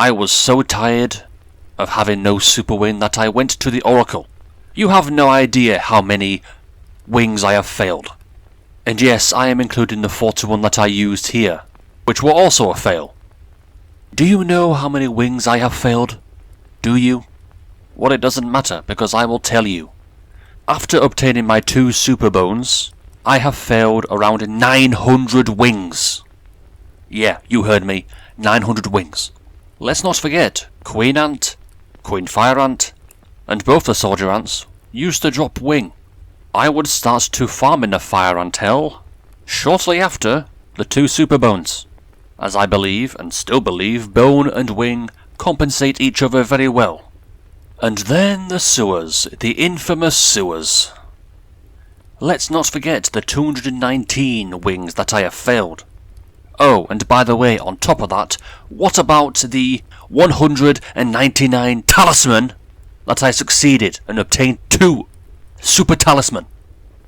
I was so tired of having no super wing that I went to the Oracle. You have no idea how many wings I have failed. And yes, I am including the 41 that I used here, which were also a fail. Do you know how many wings I have failed? Do you? Well, it doesn't matter, because I will tell you. After obtaining my 2 super bones, I have failed around 900 wings. Yeah, you heard me, 900 wings. Let's not forget, Queen Ant, Queen Fire Ant, and both the Soldier Ants used to drop wing. I would start to farm in the Fire Ant Hell shortly after the 2 super bones, as I believe, and still believe, bone and wing compensate each other very well. And then the sewers, the infamous sewers. Let's not forget the 219 wings that I have failed. Oh, and by the way, on top of that, what about the 199 talisman that I succeeded and obtained 2 super talisman?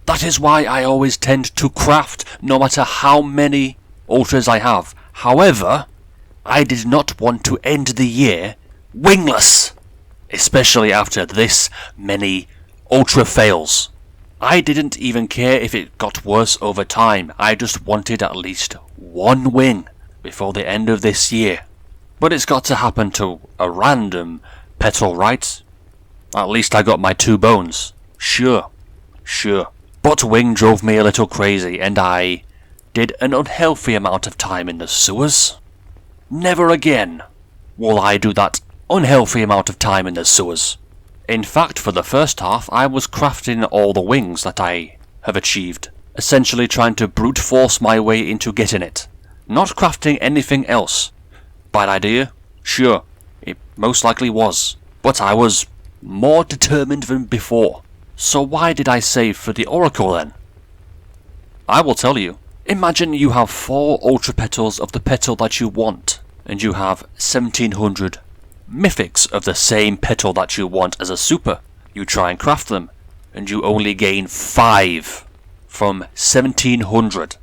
That is why I always tend to craft no matter how many ultras I have. However, I did not want to end the year wingless, especially after this many ultra fails. I didn't even care if it got worse over time, I just wanted at least 1 wing before the end of this year. But it's got to happen to a random petal, right? At least I got my 2 bones. Sure. But wing drove me a little crazy, and I did an unhealthy amount of time in the sewers. Never again will I do that unhealthy amount of time in the sewers. In fact, for the first half, I was crafting all the wings that I have achieved, essentially trying to brute force my way into getting it. Not crafting anything else. Bad idea? Sure, it most likely was. But I was more determined than before. So why did I save for the Oracle then? I will tell you. Imagine you have 4 ultra petals of the petal that you want, and you have 1700 mythics of the same petal that you want as a super. You try and craft them, and you only gain 5 from 1700.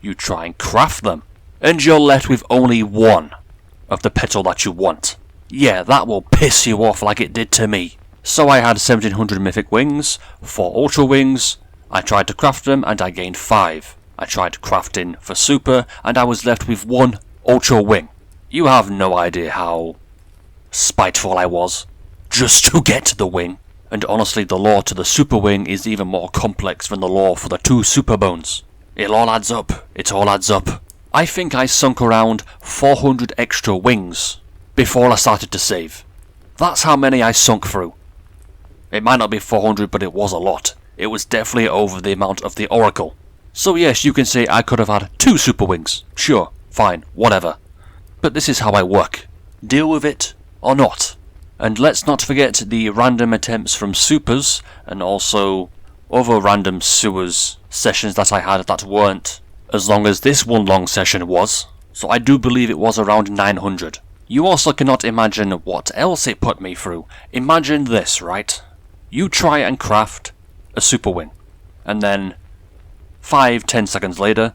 You try and craft them, and you're left with only 1 of the petal that you want. Yeah, that will piss you off like it did to me. So I had 1700 mythic wings, 4 ultra wings, I tried to craft them and I gained 5. I tried crafting for super and I was left with 1 ultra wing. You have no idea how spiteful I was, just to get the wing. And honestly, the lore to the super wing is even more complex than the lore for the 2 super bones. It all adds up. I think I sunk around 400 extra wings before I started to save. That's how many I sunk through. It might not be 400, but it was a lot. It was definitely over the amount of the Oracle. So yes, you can say I could have had 2 super wings. Sure, fine, whatever. But this is how I work. Deal with it or not. And let's not forget the random attempts from supers, and also other random sewers sessions that I had that weren't as long as this one long session was. So I do believe it was around 900. You also cannot imagine what else it put me through. Imagine this, right? You try and craft a super wing, and then 5-10 seconds later,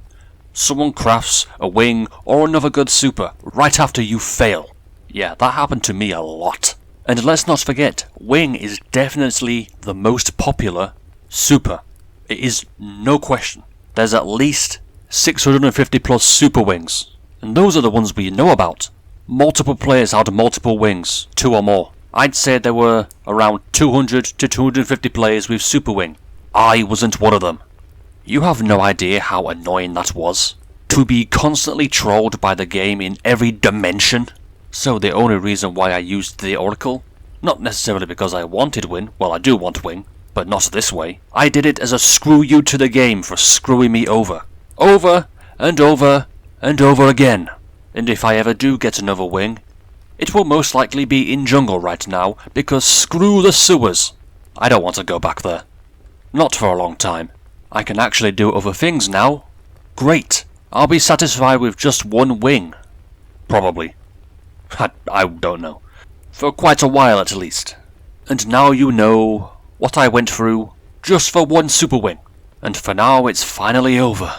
someone crafts a wing or another good super right after you fail. Yeah, that happened to me a lot. And let's not forget, wing is definitely the most popular super. It is no question. There's at least 650 plus super wings, and those are the ones we know about. Multiple players had multiple wings, 2 or more. I'd say there were around 200 to 250 players with super wing. I wasn't one of them. You have no idea how annoying that was. To be constantly trolled by the game in every dimension. So the only reason why I used the Oracle, not necessarily because I wanted win, well I do want wing, but not this way. I did it as a screw you to the game for screwing me over. Over and over and over again. And if I ever do get another wing, it will most likely be in jungle right now, because screw the sewers. I don't want to go back there. Not for a long time. I can actually do other things now. Great. I'll be satisfied with just 1 wing. Probably. I don't know. For quite a while at least. And now you know what I went through just for 1 super wing. And for now it's finally over.